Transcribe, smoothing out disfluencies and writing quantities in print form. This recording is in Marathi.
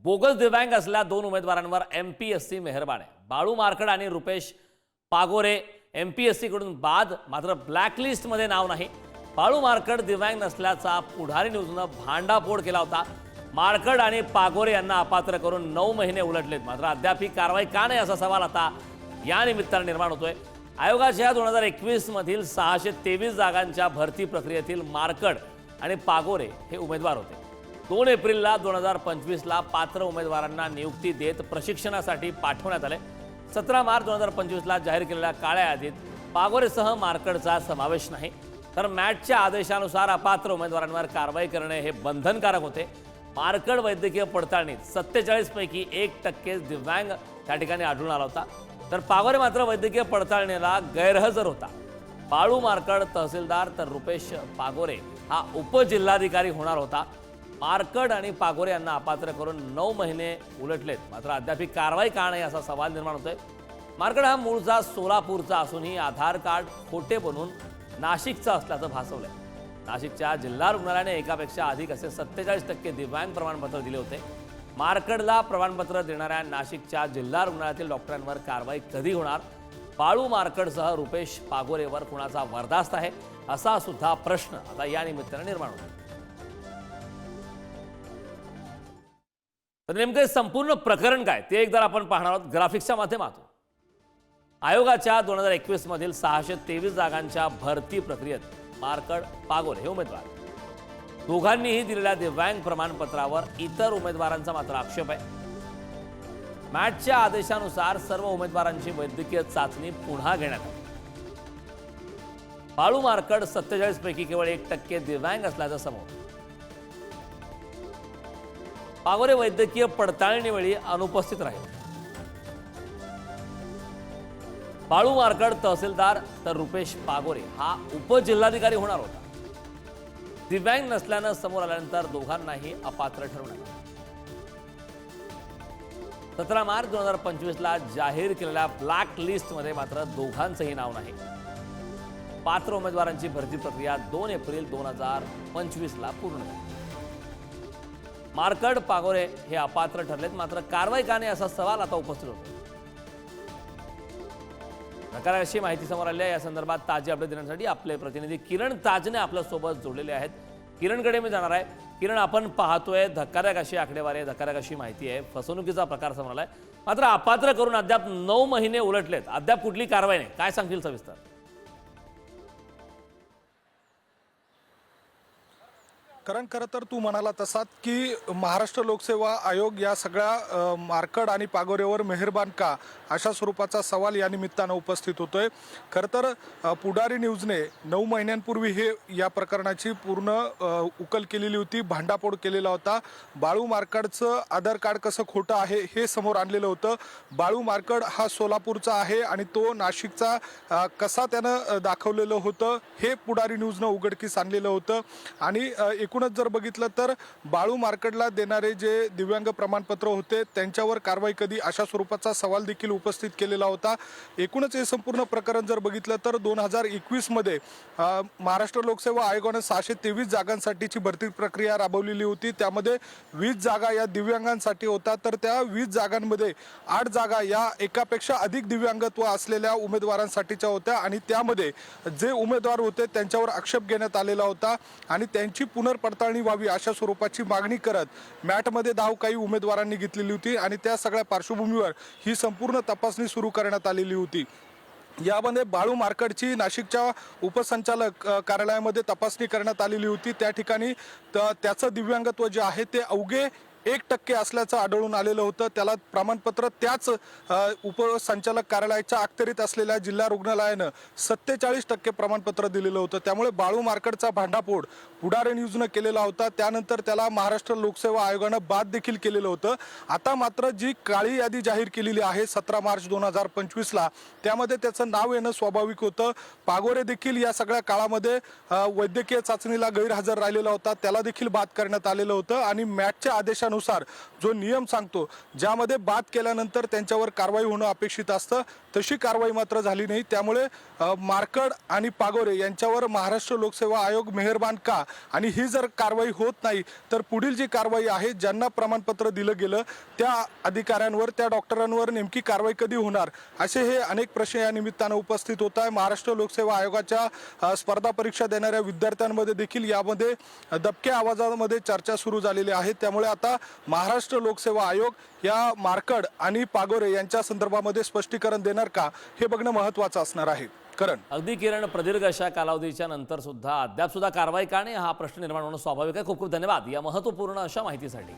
बोगस दिव्यांग असलेल्या दोन उमेदवारांवर एमपीएससी मेहरबान आहे। बाळू मार्कड आणि रुपेश पागोरे एमपीएससी कडून बाद, मात्र ब्लॅकलिस्टमध्ये नाव नाही। बाळू मार्कड दिव्यांग नसल्याचा पुढारी न्यूजनं भांडाफोड केला होता। मार्कड आणि पागोरे यांना अपात्र करून 9 महिने उलटलेत, मात्र अद्याप ही कारवाई का नाही असा सवाल आता या निमित्ताने निर्माण होतोय। आयोगाच्या 2021 मधील 623 जागांच्या भरती प्रक्रियेतील मार्कड आणि पागोरे हे उमेदवार होते। 2 एप्रिलला 2025ला पात्र उमेदवारांना नियुक्ती देत प्रशिक्षणासाठी पाठवण्यात आले। 17 मार्च 2025ला जाहीर केलेल्या काळ्या यादीत पागोरेसह मार्कडचा समावेश नाही, तर मॅटच्या आदेशानुसार अपात्र उमेदवारांवर कारवाई करणे हे बंधनकारक होते। मार्कड वैद्यकीय पडताळणीत 47 पैकी 1% दिव्यांग त्या ठिकाणी आढळून आला होता, तर पागोरे मात्र वैद्यकीय पडताळणीला गैरहजर होता। बाळू मार्कड तहसीलदार तर रुपेश पागोरे हा उपजिल्हाधिकारी होणार होता। मार्कड आणि पागोरे यांना अपात्र करून 9 महिने उलटलेत, मात्र अद्याप ही कारवाई का नाही असा सवाल निर्माण होतोय। मार्कड हा मूळचा सोलापूरचा असूनही आधार कार्ड खोटे बनवून नाशिकचा असल्याचं भासवलंय। नाशिकच्या जिल्हा रुग्णालयाने एकापेक्षा अधिक असे 47% दिव्यांग प्रमाणपत्र दिले होते। मार्कडला प्रमाणपत्र देणाऱ्या नाशिकच्या जिल्हा रुग्णालयातील डॉक्टरांवर कारवाई कधी होणार? बाळू मार्कडसह रुपेश पागोरेवर कुणाचा बर्दास्त आहे असा सुद्धा प्रश्न आता या निमित्ताने निर्माण होतो। तर नेमके संपूर्ण प्रकरण काय ते एकदा आपण पाहणार आहोत ग्राफिक्सच्या माध्यमातून। आयोगाच्या 2021 मधील 623 जागांच्या भरती प्रक्रियेत मार्कड पागोरे हे उमेदवार, दोघांनीही दिलेल्या दिव्यांग प्रमाणपत्रावर इतर उमेदवारांचा मात्र आक्षेप आहे। मॅटच्या आदेशानुसार सर्व उमेदवारांची वैद्यकीय चाचणी पुन्हा घेण्यात आली। बाळू मार्कड 47 पैकी केवळ 1% दिव्यांग असल्याचं समोर। पागोरे वैद्यकीय पडताळणीवेळी अनुपस्थित राहिले। बाळू मार्कड तहसीलदार तर रुपेश पागोरे हा उपजिल्हाधिकारी होणार होता। दिव्यांग नसल्यानं समोर आल्यानंतर दोघांनाही अपात्र ठरवण्यात आले। 17 मार्च 2025ला जाहीर केलेल्या ब्लॅक लिस्टमध्ये मात्र दोघांचंही नाव नाही। पात्र उमेदवारांची भरती प्रक्रिया 2 एप्रिल 2025ला पूर्ण झाली। मार्कड पागोरे हे अपात्र ठरलेत, मात्र कारवाई का नाही असा सवाल आता उपस्थित होतो। अशी माहिती समोर आली आहे। या संदर्भात ताजी अपडेट देण्यासाठी आपले प्रतिनिधी किरण ताजने आपल्या सोबत जोडलेले आहेत। किरणकडे मी जाणार आहे। किरण, आपण पाहतोय धक्कादायक अशी आकडेवारी आहे, धक्कादायक अशी माहिती आहे, फसवणुकीचा प्रकार समोर आलाय, मात्र अपात्र करून अद्याप 9 महिने उलटलेत, अद्याप कुठली कारवाई नाही, काय सांगतील सविस्तर? कारण खरं तर तू म्हणाला तसात की महाराष्ट्र लोकसेवा आयोग या सगळ्या मार्कड आणि पागोरेवर मेहरबान का अशा स्वरूपाचा सवाल या निमित्तानं उपस्थित होतोय। खरं तर पुढारी न्यूजने 9 महिन्यांपूर्वी हे या प्रकरणाची पूर्ण उकल केलेली होती, भांडाफोड केलेला होता। बाळू मार्कडचं आधार कार्ड कसं खोटं आहे हे समोर आणलेलं होतं। बाळू मार्कड हा सोलापूरचा आहे आणि तो नाशिकचा कसा त्यानं दाखवलेलं होतं हे पुढारी न्यूजनं उघडकीस आणलेलं होतं। आणि एकूणच जर बघितलं तर बाळू मार्कडला देणारे जे दिव्यांग प्रमाणपत्र होते त्यांच्यावर कारवाई कधी अशा स्वरूपाचा सवाल देखील उपस्थित केलेला होता। एकूणच हे संपूर्ण प्रकरण जर बघितलं तर 2021 मध्ये महाराष्ट्र लोकसेवा आयोगाने 623 जागांसाठीची भरती प्रक्रिया राबवलेली होती। त्यामध्ये 20 जागा या दिव्यांगांसाठी होता, तर त्या 20 जागांमध्ये 8 जागा या एकापेक्षा अधिक दिव्यांगत्व असलेल्या उमेदवारांसाठीच्या होत्या आणि त्यामध्ये जे उमेदवार होते त्यांच्यावर आक्षेप घेण्यात आलेला होता आणि त्यांची पुनर्पडताळणी व्हावी अशा स्वरूपाची मागणी करत मॅटमध्ये धाव काही उमेदवारांनी घेतलेली होती आणि त्या सगळ्या पार्श्वभूमीवर ही संपूर्ण तपासणी सुरू करण्यात आलेली होती। यामध्ये बाळू मार्कडची नाशिकच्या उपसंचालक कार्यालयामध्ये तपासणी करण्यात आलेली होती। त्या ठिकाणी त्याचं दिव्यांगत्व जे आहे ते अवघे 1% असल्याचं आढळून आलेलं होतं। त्याला प्रमाणपत्र त्याच उपसंचालक कार्यालयाच्या अखत्यारीत असलेल्या जिल्हा रुग्णालयानं 47% प्रमाणपत्र दिलेलं होतं। त्यामुळे बाळू मार्कडचा भांडाफोड पुढारी न्यूजनं केलेला होता। त्यानंतर त्याला महाराष्ट्र लोकसेवा आयोगानं बाद देखील केलेलं होतं। आता मात्र जी काळी यादी जाहीर केलेली आहे 17 मार्च 2025ला, त्यामध्ये त्याचं नाव येणं स्वाभाविक होतं। पागोरे देखील या सगळ्या काळामध्ये वैद्यकीय चाचणीला गैरहजर राहिलेला होता, त्याला देखील बाद करण्यात आलेलं होतं आणि मॅटच्या आदेशानुसार कायद्यानुसार जो नियम सांगतो, ज्यामध्ये बाद केल्यानंतर त्यांच्यावर कारवाई होणं अपेक्षित असतं, तशी कारवाई मात्र झाली नाही. त्यामुळे मार्कड आणि पागोरे यांच्यावर महाराष्ट्र लोकसेवा आयोग मेहरबान का, आणि ही जर कारवाई होत नाही तर पुढील जी कारवाई आहे, ज्यांना प्रमाणपत्र दिलं गेलं त्या अधिकाऱ्यांवर, त्या डॉक्टरांवर नेमकी कारवाई कधी होणार, असे हे अनेक प्रश्न या निमित्तानं उपस्थित होत आहे. महाराष्ट्र लोकसेवा आयोगाच्या स्पर्धा परीक्षा देणाऱ्या विद्यार्थ्यांमध्ये देखील यामध्ये दबक्या आवाजामध्ये चर्चा सुरू झालेली आहे. त्यामुळे आता महाराष्ट्र लोकसेवा आयोग या मार्कड आणि पागोरे यांच्या संदर्भामध्ये स्पष्टीकरण देणार का, हे बघणं महत्त्वाचं असणार आहे. करण, अगदी किरण, प्रदीर्घ अशा कालावधीच्या नंतर सुद्धा अद्याप सुद्धा कारवाई का नाही, हा प्रश्न निर्माण होणं स्वाभाविक आहे. खूप खूप धन्यवाद या महत्त्वपूर्ण अशा माहितीसाठी.